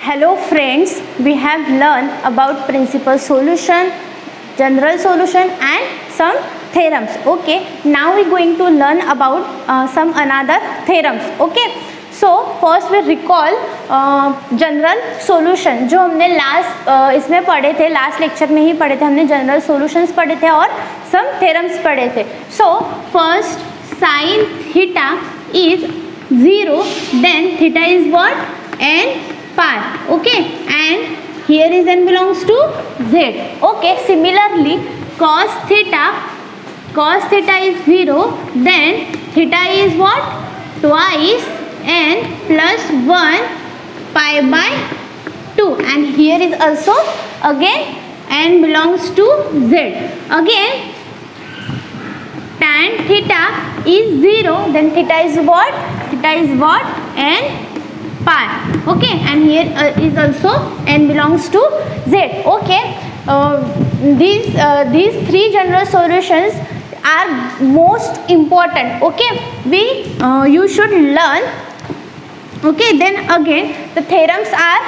Hello friends, we have learned about principal solution, general solution and some theorems. Okay, now we are going to learn about some another theorems. Okay, so first we recall general solution जो हमने last इसमें पढ़े थे, last lecture में ही पढ़े थे, हमने general solutions पढ़े थे और सम थ्योरम्स पढ़े थे. So first sine theta is 0, then theta is what n pi. Okay, and here is n belongs to z. Okay, similarly cos theta is 0, then theta is what? Twice n plus 1 pi by 2, and here is also again n belongs to z. Again tan theta is 0, then theta is what? Theta is what? N pi. Okay, and here is also n belongs to z. Okay, these three general solutions are most important. Okay, you should learn. Okay, then again the theorems are,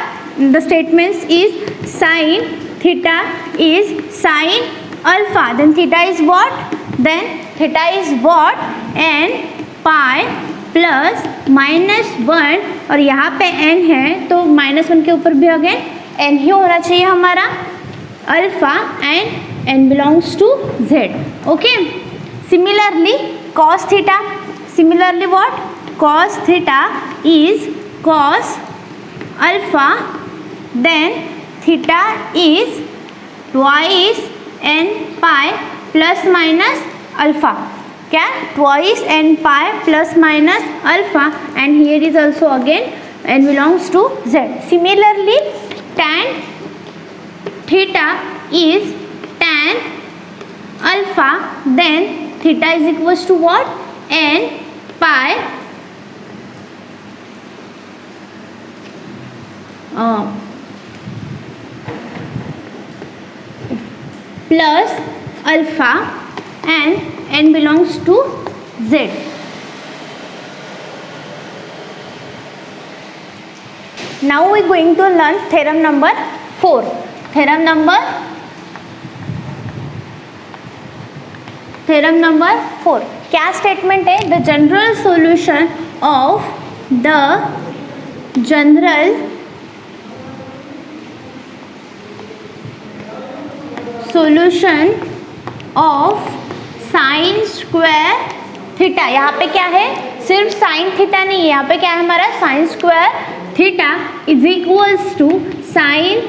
the statements is sin theta is sin alpha, then theta is what? Then theta is what? n pi plus -1, और यहाँ पे n है तो -1 के ऊपर भी again n ही होना चाहिए हमारा, alpha and n belongs to z. Okay, similarly cos theta, similarly what? cos theta is cos alpha, then theta is twice n pi plus minus alpha. क्या? Twice n pi plus minus alpha, and here is also again n belongs to z. Similarly tan theta is tan alpha, then theta is equals to what? n pi plus alpha and n belongs to z. Now we are going to learn theorem number 4. Theorem number 4. क्या statement है? The general solution of the general solution of sign square theta. यहाँ पे क्या है? सिर्फ sine theta नहीं है, यहाँ पे क्या है हमारा? Sine square theta is equals to sine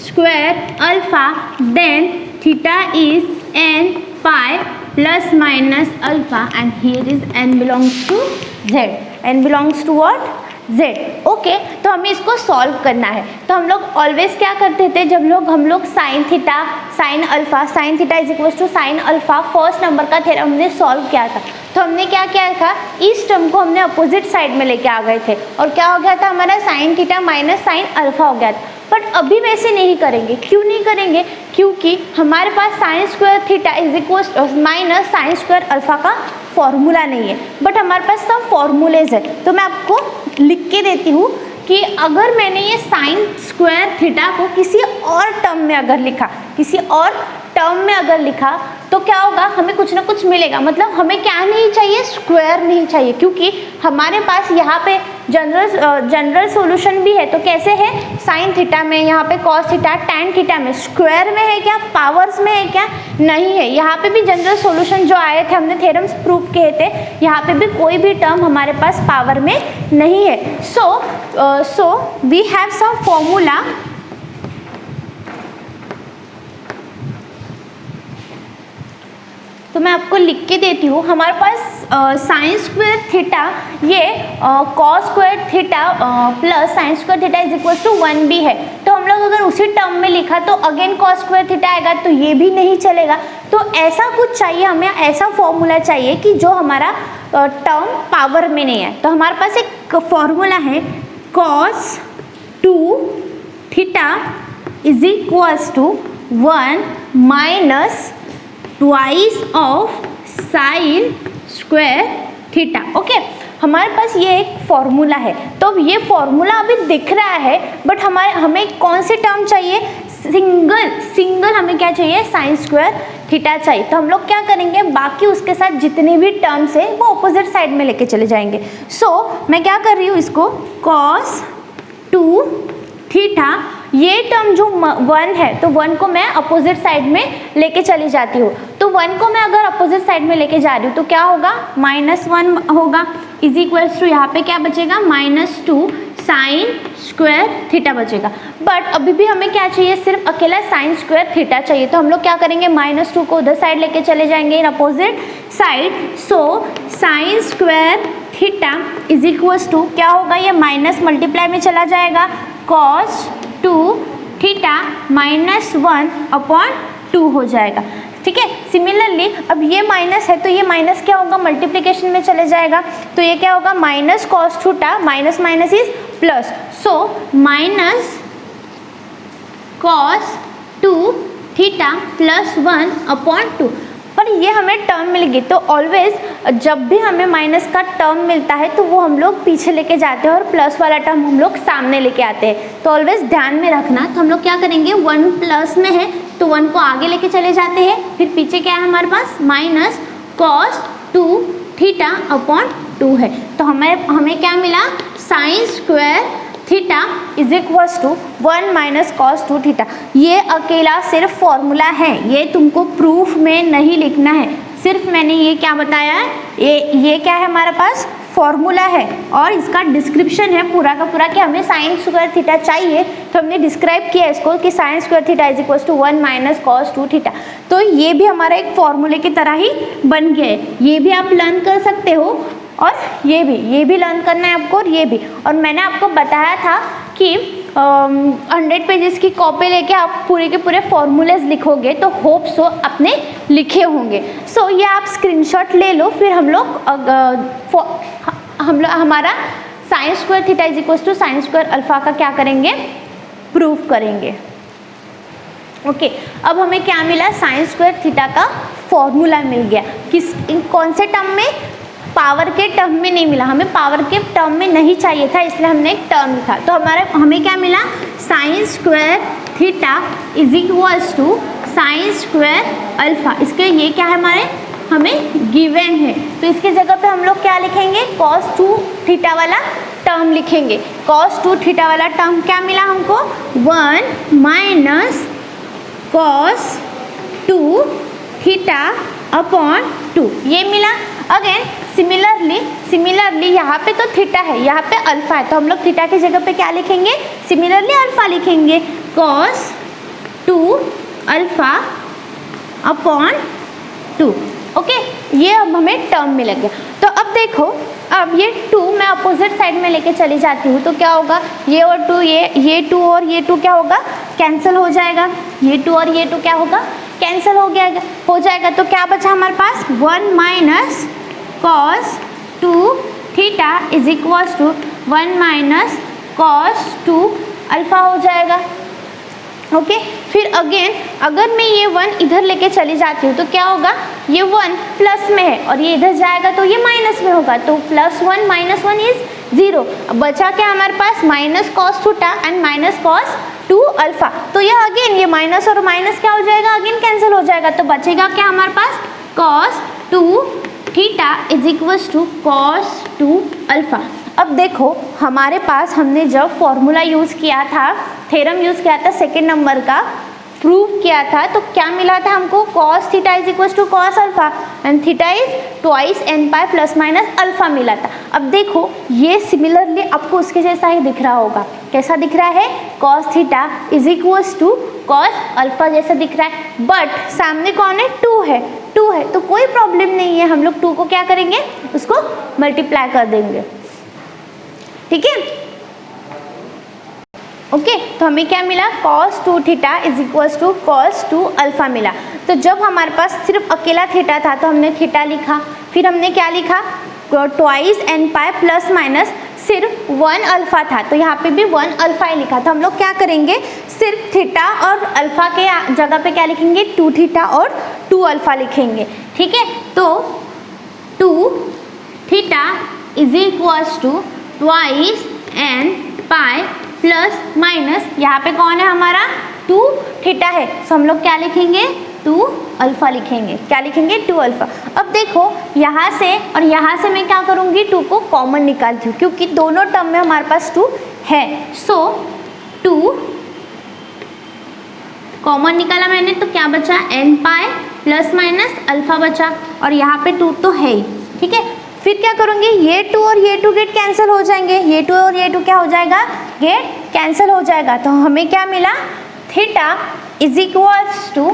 square alpha, then theta is n pi plus minus alpha, and here is n belongs to z. n belongs to what? z. Okay, तो हमें इसको सॉल्व करना है. तो हम लोग always क्या करते थे, जब हम लोग sine theta, sine alpha, sine theta is equals to sine alpha, first number का थ्योरम हमने सॉल्व किया था. तो हमने क्या किया था? इस टर्म को हमने अपोजिट साइड में लेके आ गए थे, और क्या हो गया था हमारा? Sine theta minus sine alpha हो गया था. बट अभी वैसे नहीं करेंगे. क्यों नहीं करेंगे? क्योंकि हमारे पास sine square theta is equals minus sine square alpha का फॉर्मूला नहीं है, बट हमारे पास सब फॉर्मूलेज है. तो मैं आपको लिख के देती हूँ कि अगर मैंने ये साइन स्क्वायर थीटा को किसी और टर्म में अगर लिखा, किसी और टर्म में अगर लिखा, तो क्या होगा? हमें कुछ ना कुछ मिलेगा. मतलब हमें क्या नहीं चाहिए? स्क्वायर नहीं चाहिए, क्योंकि हमारे पास यहाँ पे जनरल सॉल्यूशन भी है. तो कैसे है? साइन थीटा में, यहाँ पे कॉस थीटा, टैन थीटा में. स्क्वायर में है क्या? पावर्स में है क्या? नहीं है. यहाँ पे भी जनरल सॉल्यूशन जो आए थे, हमने थ्योरम्स प्रूव किए थे, यहाँ पे भी कोई भी टर्म हमारे पास पावर में नहीं है. So we have some formula. तो मैं आपको लिख के देती हूँ. हमारे पास साइन स्क्वायर थीटा, ये cos square theta plus sine square theta is equals to 1 भी है. तो हम लोग अगर उसी टर्म में लिखा तो अगेन कॉस स्क्वायर थीटा आएगा, तो ये भी नहीं चलेगा. तो ऐसा कुछ चाहिए हमें, ऐसा फॉर्मूला चाहिए कि जो हमारा टर्म पावर में नहीं है. तो हमारे पास एक फॉर्मूला है, cos 2 theta is equals to 1 minus twice of sine square theta. Okay, हमारे पास ये एक फॉर्मूला है, तो अब ये फॉर्मूला अभी दिख रहा है बट हमें कौन सी टर्म चाहिए, सिंगल हमें क्या चाहिए, साइन स्क्वायर थीटा चाहिए। तो हम लोग क्या करेंगे, बाकी उसके साथ जितने भी टर्म्स है वो अपोजिट साइड में लेके चले जाएंगे। मैं क्या कर रही हूँ, इसको cos 2 थीटा, ये टर्म जो 1 है तो 1 को मैं अपोजिट साइड में लेके चली जाती हूँ। तो 1 को मैं अगर अपोजिट साइड में लेके जा रही हूँ तो क्या होगा, -1 होगा, इज इक्वल्स टू यहाँ पे क्या बचेगा, -2 साइन स्क्वायर थीटा बचेगा। बट अभी भी हमें क्या चाहिए, सिर्फ अकेला साइन स्क्वायर थीटा चाहिए। तो हम लोग क्या करेंगे, -2 को उधर साइड लेके चले जाएंगे in opposite side. So sine square theta is equals to क्या होगा, ये माइनस मल्टीप्लाई में चला जाएगा, cos 2 थीटा -1/2 हो जाएगा। ठीक है, सिमिलरली अब ये माइनस है तो ये माइनस क्या होगा, मल्टीप्लिकेशन में चले जाएगा, तो ये क्या होगा, minus cos theta minus minus is plus, so minus cos 2 theta +1/2। पर ये हमें टर्म मिल गई, तो ऑलवेज जब भी हमें माइनस का टर्म मिलता है तो वो हम लोग पीछे लेके जाते हैं और प्लस वाला टर्म हम लोग सामने लेके आते हैं। तो ऑलवेज ध्यान में रखना। तो हम लोग क्या करेंगे, 1 प्लस में है तो 1 को आगे लेके चले जाते हैं, फिर पीछे क्या है हमारे पास, माइनस cos 2 थीटा/2 है। तो हमें क्या मिला, sine square theta is equals to 1 - cos 2 theta. ये अकेला सिर्फ फॉर्मूला है, ये तुमको प्रूफ में नहीं लिखना है, सिर्फ मैंने ये क्या बताया है, ये क्या है हमारे पास, फॉर्मूला है और इसका डिस्क्रिप्शन है पूरा का पूरा कि हमें साइन स्क्वायर थीटा चाहिए, तो हमने डिस्क्राइब किया इसको कि sine square theta is equals to 1 - cos 2 theta. तो ये भी हमारा एक फॉर्मूले की तरह ही बन गया है, ये भी आप लर्न कर सकते हो और ये भी लर्न करना है आपको, और ये भी। और मैंने आपको बताया था कि 100 पेजेस की कॉपी लेके आप पूरे के पूरे फॉर्मूलेज लिखोगे तो होप सो अपने लिखे होंगे। सो ये आप स्क्रीनशॉट ले लो, फिर हम लोग हमारा sine square theta is equals to sine square alpha का क्या करेंगे, प्रूफ करेंगे। ओके, अब हमें क्या मिला, साइन स्क्वायर थीटा का फॉर्मूला मिल गया। कौन से टर्म में, पावर के टर्म में नहीं मिला, हमें पावर के टर्म में नहीं चाहिए था, इसलिए हमने एक टर्म लिखा। तो हमें क्या मिला, sine square theta is equals to sine square alpha. इसके ये क्या है हमें गिवन है, तो इसकी जगह पे हम लोग क्या लिखेंगे, cos 2 थीटा वाला टर्म लिखेंगे। cos 2 थीटा वाला टर्म क्या मिला हमको, 1 - cos 2 थीटा/2 ये मिला। अगेन सिमिलरली यहाँ पे तो थीटा है, यहाँ पे अल्फा है, तो हम लोग थीटा की जगह पे क्या लिखेंगे, सिमिलरली अल्फा लिखेंगे, cos 2 अल्फा/2। ओके, ये अब हमें टर्म मिल गया। तो अब देखो, अब ये 2 मैं अपोजिट साइड में लेके चली जाती हूँ तो क्या होगा, ये और 2 ये 2 और ये 2 क्या होगा, कैंसिल हो जाएगा, ये 2 और ये 2 क्या होगा, कैंसिल हो जाएगा। तो क्या बचा हमारे पास, 1 - cos 2 theta is equals to 1 - cos 2 alpha हो जाएगा। ओके, फिर अगेन अगर मैं ये 1 इधर लेके चली जाती हूँ तो क्या होगा, ये 1 प्लस में है और ये इधर जाएगा तो ये माइनस में होगा, तो +1 - 1 इज 0। अब बचा क्या हमारे पास, -cos theta and -cos 2 alpha. तो ये अगेन ये माइनस और माइनस क्या हो जाएगा, अगेन कैंसिल हो जाएगा, तो बचेगा क्या हमारे पास, cos 2 theta is equals to cos 2 alpha. अब देखो हमारे पास हमने जब फॉर्मूला यूज़ किया था, थ्योरम यूज़ किया था, सेकेंड नंबर का प्रूव किया था, तो क्या मिला था हमको, cos theta is equals to cos alpha and theta is 2n pi ± alpha मिला था। अब देखो ये सिमिलरली आपको उसके जैसा ही दिख रहा होगा, कैसा दिख रहा है, cos theta is equals to cos alpha जैसा दिख रहा है, बट सामने कौन है, 2 है, तो कोई प्रॉब्लम नहीं है, हम लोग 2 को क्या करेंगे, उसको मल्टीप्लाई कर देंगे। ठीक है, ओके, तो हमें क्या मिला, cos 2 theta is equals to cos 2 alpha मिला। तो जब हमारे पास सिर्फ अकेला थीटा था तो हमने थीटा लिखा, फिर हमने क्या लिखा, 2n पाई ± सिर्फ 1 अल्फा था, तो यहाँ पे भी 1 अल्फा ही लिखा था। हम लोग क्या करेंगे, सिर्फ थीटा और अल्फा के जगह पे क्या लिखेंगे, 2 थीटा और 2 अल्फा लिखेंगे। ठीक है, तो 2 theta is equals to twice n pi plus minus, यहाँ पे कौन है हमारा 2 थीटा है, तो हम लोग क्या लिखेंगे 2 अल्फा लिखेंगे। क्या लिखेंगे 2 अल्फा। अब देखो यहाँ से और यहाँ से मैं क्या करूँगी 2 को कॉमन निकालती हूँ, क्योंकि दोनों टर्म में हमारे पास 2 है। सो 2 कॉमन निकाला मैंने तो क्या बचा n pi plus minus alpha बचा, और यहाँ पे 2 तो है ही, ठीक है। फिर क्या करूँगी ये 2 और ये 2 गेट कैंसिल हो जाएंगे, ये 2 और ये 2 क्या हो जाएगा गेट कैंसिल हो जाएगा, तो हमें क्या मिला theta is equals to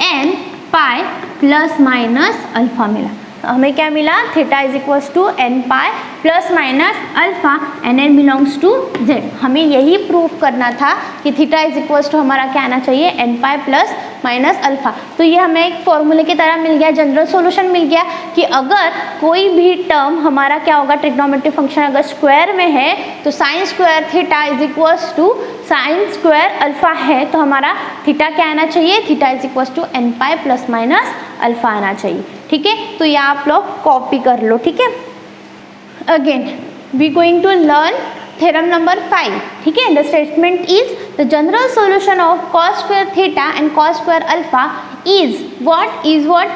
n pi plus minus alpha मिला। तो हमें क्या मिला theta is equals to n pi plus minus alpha n n belongs to z. हमें यही प्रूफ करना था कि थीटा इज इक्वल्स टू हमारा क्या आना चाहिए n pi plus minus alpha. तो ये हमें एक फॉर्मूले की तरह मिल गया, जनरल सॉल्यूशन मिल गया कि अगर कोई भी टर्म हमारा क्या होगा ट्रिग्नोमेट्रिक फंक्शन अगर स्क्वायर में है तो sine square theta is equals to sine square alpha है, तो हमारा थीटा क्या आना चाहिए theta is equals to n pi plus minus alpha आना चाहिए, ठीक है। तो ये आप लोग कॉपी कर लो, ठीक है। Again we going to learn theorem number 5, ठीक है। The statement is the general solution of cos square theta and cos square alpha is what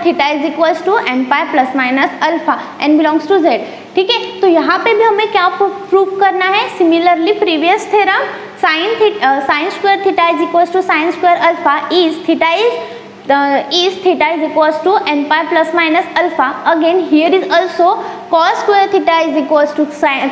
theta is equals to n pi plus minus alpha n belongs to z, ठीक है। तो यहाँ पे भी हमें क्या प्रूफ करना है, similarly previous theorem sine square theta is equals to sine square alpha is theta is equals to n pi plus minus alpha. Again here is also cos square theta is equals to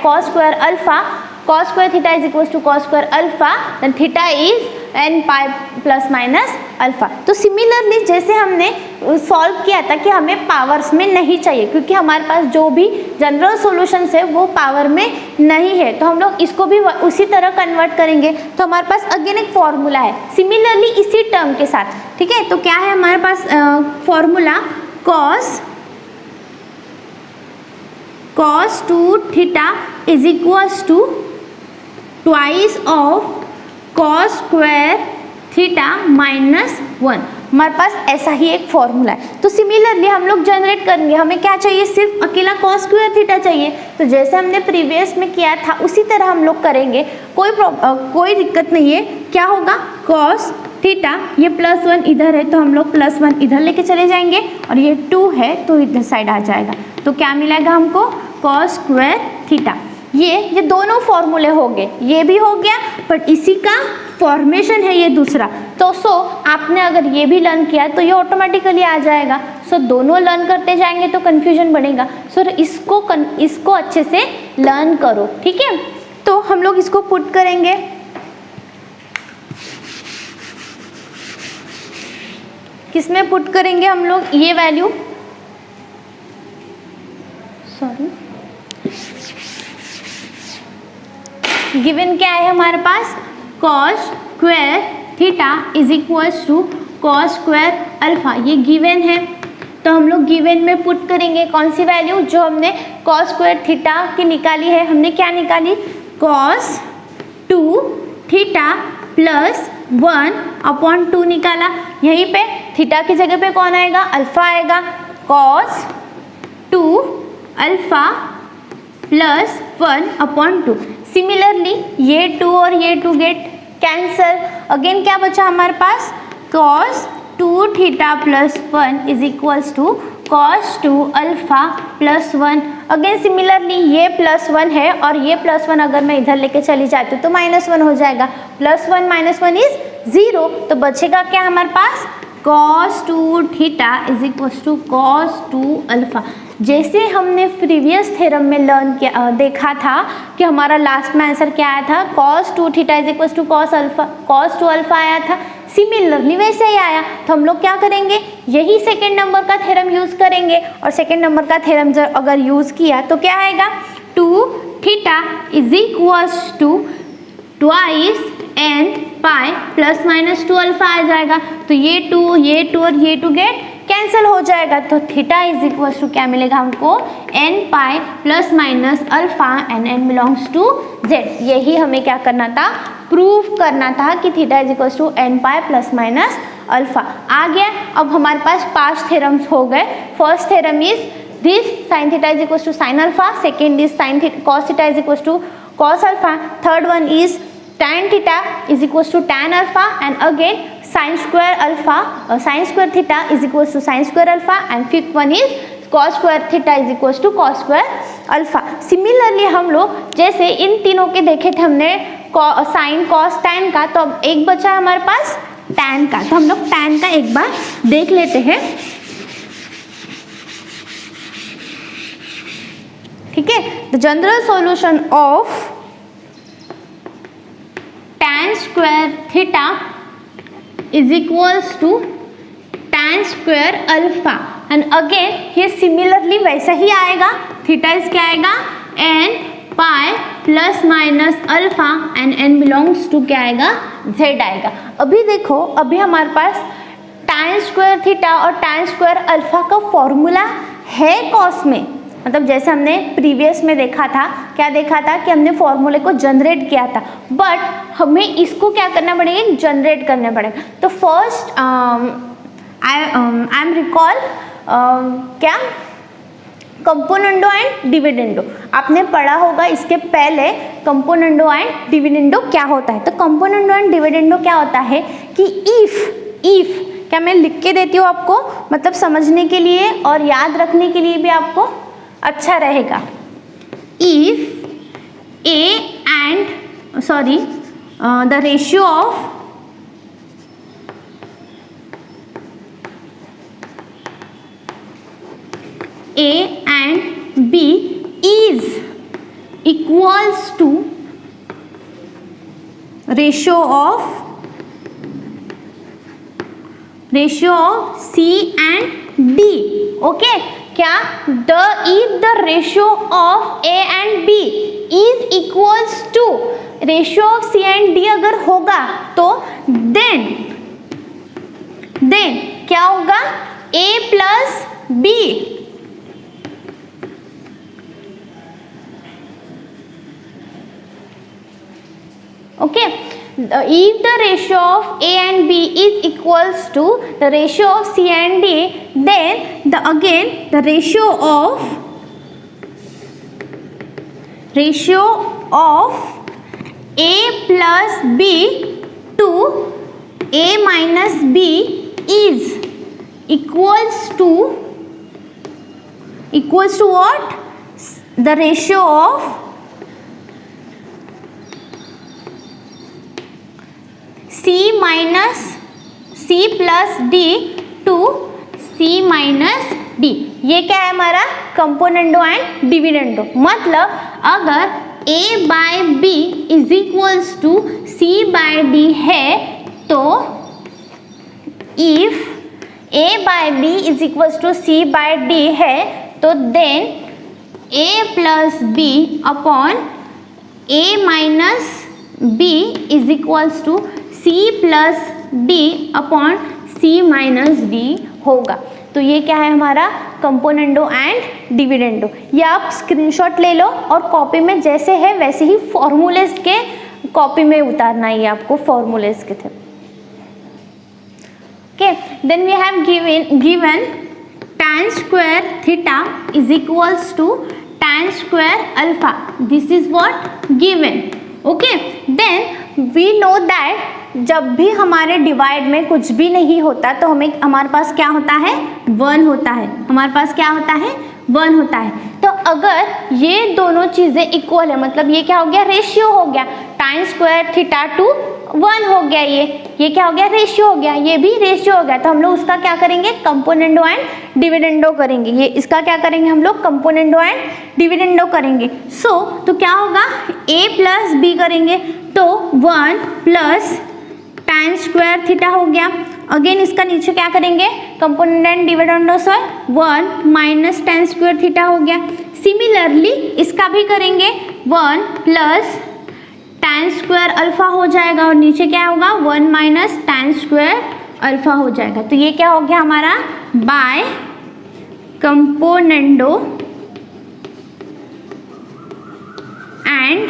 cos square alpha, cos square theta is equals to cos square alpha, then theta is n pi plus minus alpha. तो similarly जैसे हमने solve किया था कि हमें powers में नहीं चाहिए, क्योंकि हमारे पास जो भी जनरल सॉल्यूशंस है वो पावर में नहीं है, तो हम लोग इसको भी उसी तरह कन्वर्ट करेंगे। तो हमारे पास अगेन एक फॉर्मूला है सिमिलरली इसी टर्म के साथ, ठीक है। तो क्या है हमारे पास formula cos 2 theta is equals to twice of cos square theta minus 1। हमारे पास ऐसा ही एक फॉर्मूला है। तो सिमिलरली हम लोग जनरेट करेंगे, हमें क्या चाहिए सिर्फ अकेला cos स्क्वायर थीटा चाहिए, तो जैसे हमने प्रीवियस में किया था उसी तरह हम लोग करेंगे, कोई दिक्कत नहीं है। क्या होगा cos थीटा, ये +1 इधर है तो हम लोग +1 इधर लेके चले जाएंगे, और ये 2 है तो इधर साइड आ जाएगा, तो क्या मिलेगा हमको cos स्क्वायर थीटा। ये दोनों फॉर्मूले हो गए, ये भी हो गया, बट इसी का फॉर्मेशन है ये दूसरा। तो आपने अगर ये भी लर्न किया तो ये ऑटोमेटिकली आ जाएगा। दोनों लर्न करते जाएंगे तो कन्फ्यूजन बढ़ेगा। इसको अच्छे से लर्न करो, ठीक है। तो हम लोग इसको पुट करेंगे, किसमें पुट करेंगे हम लोग ये वैल्यू, गिवन क्या है हमारे पास cos square theta is equals to cos square alpha, ये गिवन है। तो हम लोग गिवन में पुट करेंगे कौन सी वैल्यू, जो हमने cos स्क्वायर थीटा की निकाली है, हमने क्या निकाली cos 2 थीटा प्लस 1/2 निकाला। यहीं पे थीटा की जगह पे कौन आएगा अल्फा आएगा, cos 2 अल्फा प्लस 1/2। सिमिलरली ये 2 और ये 2 गेट कैंसल। अगेन क्या बचा हमारे पास cos 2 theta plus 1 is equals to cos 2 alpha plus 1। Again similarly ये +1 है और ये +1 अगर मैं इधर लेके चली जाती हूँ तो -1 हो जाएगा, +1 - 1 इज 0। तो बचेगा क्या हमारे पास cos 2 theta is equals to cos 2 alpha. जैसे हमने प्रीवियस थ्योरम में लर्न किया, देखा था कि हमारा लास्ट में आंसर क्या आया था, cos 2 theta is equals to cos 2 alpha आया था। सिमिलरली वैसे ही आया, तो हम लोग क्या करेंगे, यही सेकेंड नंबर का थ्योरम यूज करेंगे। और सेकेंड नंबर का थ्योरम अगर यूज किया तो क्या आएगा, 2 theta is equals to twice n pi plus minus 2 alpha आ जाएगा। तो ये 2 और ये 2 गेट कैंसिल हो जाएगा, तो थीटा इज इक्वल्स टू क्या मिलेगा हमको n pi plus minus alpha and n belongs to z। यही हमें क्या करना था, प्रूफ करना था कि theta is equals to n pi plus minus alpha. आ गया। अब हमारे पास 5 थ्योरम्स हो गए। First theorem is this sin theta is equals to sin alpha, second is sin theta, cos theta is equals to cos alpha, third one is tan theta is equals to tan alpha, and again sin square alpha, sin square theta is equals to sin square alpha, and fifth one is cos square theta is equals to cos square alpha. Similarly हम लोग जैसे इन तीनों के देखे थे हमने sine cos tan का, तो अब एक बचा हमारे पास टैन का, तो हम लोग टैन का एक बार देख लेते हैं. ठीक है, the general solution of tan square theta is equals to tan square alpha, and again here similarly वैसा ही आएगा. थीटा इस क्या आएगा n pi plus minus alpha, and n belongs to क्या आएगा z आएगा. अभी देखो, अभी हमारे पास tan स्क्वायर थीटा और tan स्क्वायर अल्फा का फॉर्मूला है कॉस में, मतलब जैसे हमने प्रीवियस में देखा था, क्या देखा था कि हमने फॉर्मूले को जनरेट किया था, बट हमें इसको क्या करना पड़ेगा, जनरेट करना पड़ेगा. तो फर्स्ट आई एम रिकॉल क्या कंपोनेंडो एंड डिविडेंडो आपने पढ़ा होगा इसके पहले. कंपोनेंडो एंड डिविडेंडो क्या होता है, तो कंपोनेंडो एंड डिविडेंडो क्या होता है कि इफ क्या मैं लिख के देती हूँ आपको, मतलब समझने के लिए और याद रखने के लिए भी आपको अच्छा रहेगा. If A and the ratio of A and B is equals to ratio of C and D. Okay, क्या if the ratio of A and B is equals to ratio of C and D अगर होगा तो then क्या होगा A plus B. Okay, if the ratio of A and B is equals to the ratio of C and D, then the ratio of A plus B to A minus B is equals to what? The ratio of C plus D to C minus D. ये क्या है हमारा componendo and dividendo. मतलब अगर A by B is equals to C by D है, तो if A by B is equals to C by D है, तो then A plus B upon A minus B is equals to C plus D upon C minus D होगा. तो ये क्या है हमारा कंपोनेंडो एंड डिविडेंडो. ये आप स्क्रीनशॉट ले लो और कॉपी में जैसे है वैसे ही फॉर्मूलेस के कॉपी में उतारना है आपको, फॉर्मूलेस के थे. Okay, then we have given tan square theta is equals to tan square alpha. This is what given. Okay, then we know that जब भी हमारे डिवाइड में कुछ भी नहीं होता तो हमारे पास क्या होता है, 1 होता है. हमारे पास क्या होता है, 1 होता है. तो अगर ये दोनों चीज़ें इक्वल है, मतलब ये क्या हो गया, रेशियो हो गया. tan स्क्वायर थीटा टू 1 हो गया, ये क्या हो गया, रेशियो हो गया. ये भी रेशियो हो गया. तो हम लोग उसका क्या करेंगे, कंपोनेंडो एंड डिविडेंडो करेंगे. ये इसका क्या करेंगे हम लोग, कंपोनेंडो एंड डिविडेंडो करेंगे. तो क्या होगा, A प्लस बी करेंगे तो 1 प्लस tan स्क्वायर थीटा हो गया. अगेन इसका नीचे क्या करेंगे, कंपोनेंट एंड डिविडेंडो से 1 माइनस tan स्क्वायर थीटा हो गया. सिमिलरली इसका भी करेंगे, 1 प्लस tan स्क्वायर अल्फा हो जाएगा और नीचे क्या होगा, 1 माइनस tan स्क्वायर अल्फा हो जाएगा. तो ये क्या हो गया हमारा, by componendo and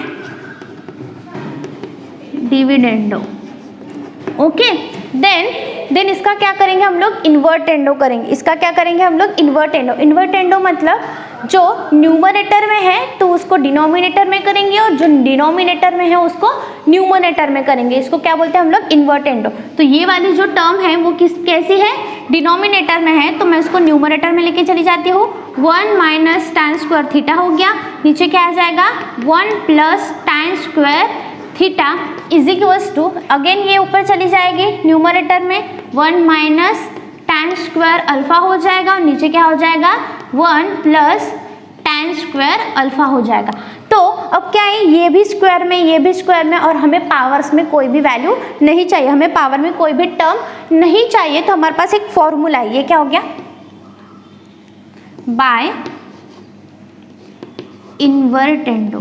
dividendo. Okay, then then इसका क्या करेंगे हम लोग, इन्वर्टेंडो करेंगे। इसका क्या करेंगे हम लोग, इन्वर्टेंडो। इन्वर्टेंडो मतलब जो न्यूमरेटर में है तो उसको डिनोमिनेटर में करेंगे और जो डिनोमिनेटर में है उसको न्यूमरेटर में करेंगे। इसको क्या बोलते हैं हम लोग, इन्वर्टेंडो। तो ये वाली जो टर्म है वो कैसी है, डिनोमिनेटर में है, तो मैं इसको न्यूमरेटर में लेके चली जाती हूँ। 1 माइनस tan स्क्वायर थीटा हो गया, नीचे क्या आ जाएगा 1 plus tan square theta is equals to, again ये ऊपर चली जाएगी न्यूमरेटर में, 1 माइनस tan स्क्वायर अल्फा हो जाएगा और नीचे क्या हो जाएगा 1 प्लस tan स्क्वायर अल्फा हो जाएगा। तो अब क्या है, ये भी स्क्वायर में, ये भी स्क्वायर में, और हमें पावर्स में कोई भी वैल्यू नहीं चाहिए, हमें पावर में कोई भी टर्म नहीं चाहिए। तो हमारे पास एक फॉर्मूला है, ये क्या हो गया, बाय इन्वर्टेंडो।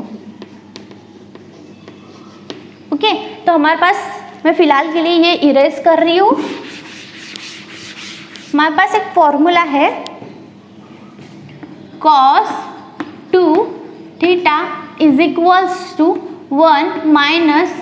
ओके, तो हमारे पास, मैं फिलहाल के लिए ये इरेज कर रही हूँ, हमारे पास एक फॉर्मूला है cos 2 theta is equals to 1 minus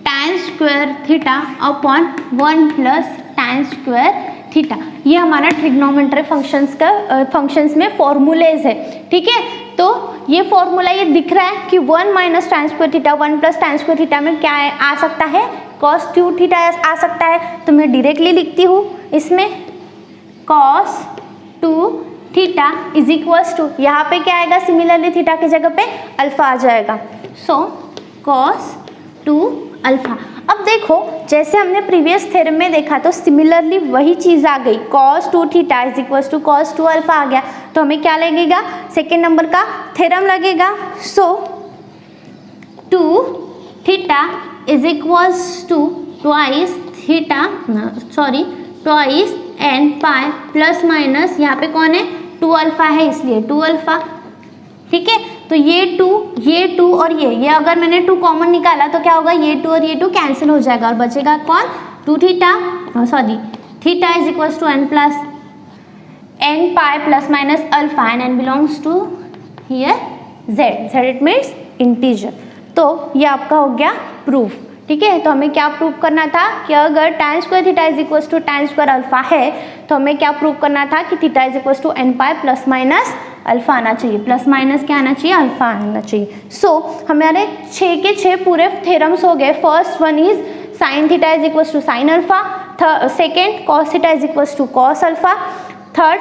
tan square theta upon 1 plus tan square theta. ये हमारा ट्रिग्नोमेट्री फंक्शंस में फॉर्मूलेज है, ठीक है। तो ये फॉर्मूला ये दिख रहा है कि 1 minus tan square theta 1 plus tan square theta में क्या आ सकता है, cos 2 थीटा आ सकता है। तो मैं डायरेक्टली लिखती हूँ इसमें cos 2 theta is equals to, यहाँ पे क्या आएगा, सिमिलरली थीटा की जगह पे अल्फा आ जाएगा, सो cos 2 अल्फा। अब देखो जैसे हमने प्रीवियस थ्योरम में देखा तो सिमिलरली वही चीज़ आ गई, cos 2 theta is equals to cos 2 alpha आ गया। तो हमें क्या लगेगा, सेकेंड नंबर का थ्योरम लगेगा, so 2 theta is equals to twice theta, sorry twice n pi plus minus, यहाँ पे कौन है 2 अल्फा है इसलिए 2 अल्फा, ठीक है। तो ये 2 और ये अगर मैंने 2 कॉमन निकाला तो क्या होगा, ये 2 और ये 2 कैंसिल हो जाएगा और बचेगा कौन, 2 theta, sorry theta is equals to n plus n pi plus minus alpha and n belongs to here z it means integer. तो ये आपका हो गया प्रूफ, ठीक है। तो हमें क्या प्रूव करना था कि अगर tan square theta is equals to tan square alpha है तो हमें क्या प्रूव करना था कि theta is equals to n pi plus minus alpha आना चाहिए, प्लस माइनस क्या आना चाहिए, अल्फा आना चाहिए। सो हमारे 6 के 6 पूरे थ्योरम्स हो गए। First one is sine theta is equals to sine alpha, second cos theta is equals to cos alpha, third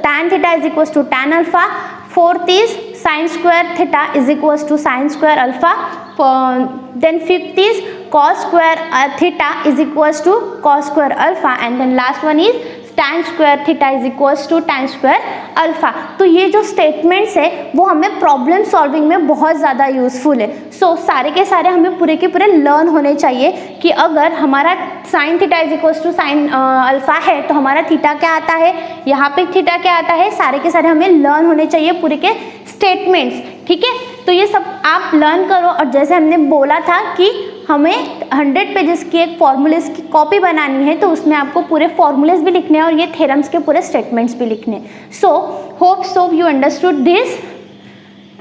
tan theta is equals to tan alpha, fourth is sine square theta is equals to sine square alpha, then fifth is cos square theta is equals to cos square alpha, and then last one is tan square theta is equals to tan square alpha। तो ये जो statements है वो हमें problem solving में बहुत ज़्यादा useful है। सो सारे के सारे हमें पूरे के पूरे लर्न होने चाहिए कि अगर हमारा sine theta is equals to sine alpha है तो हमारा थीटा क्या आता है, यहाँ पे थीटा क्या आता है, सारे के सारे हमें लर्न होने चाहिए पूरे के स्टेटमेंट्स, ठीक है। तो ये सब आप लर्न करो, और जैसे हमने बोला था कि हमें 100 पेजेस की एक फॉर्मूलेस की कॉपी बनानी है तो उसमें आपको पूरे फॉर्मूलेस भी लिखने हैं और ये थ्योरम्स के पूरे स्टेटमेंट्स भी लिखने हैं। So hope so you understood this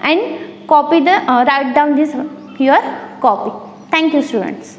and copy the write down this your copy. Thank you students.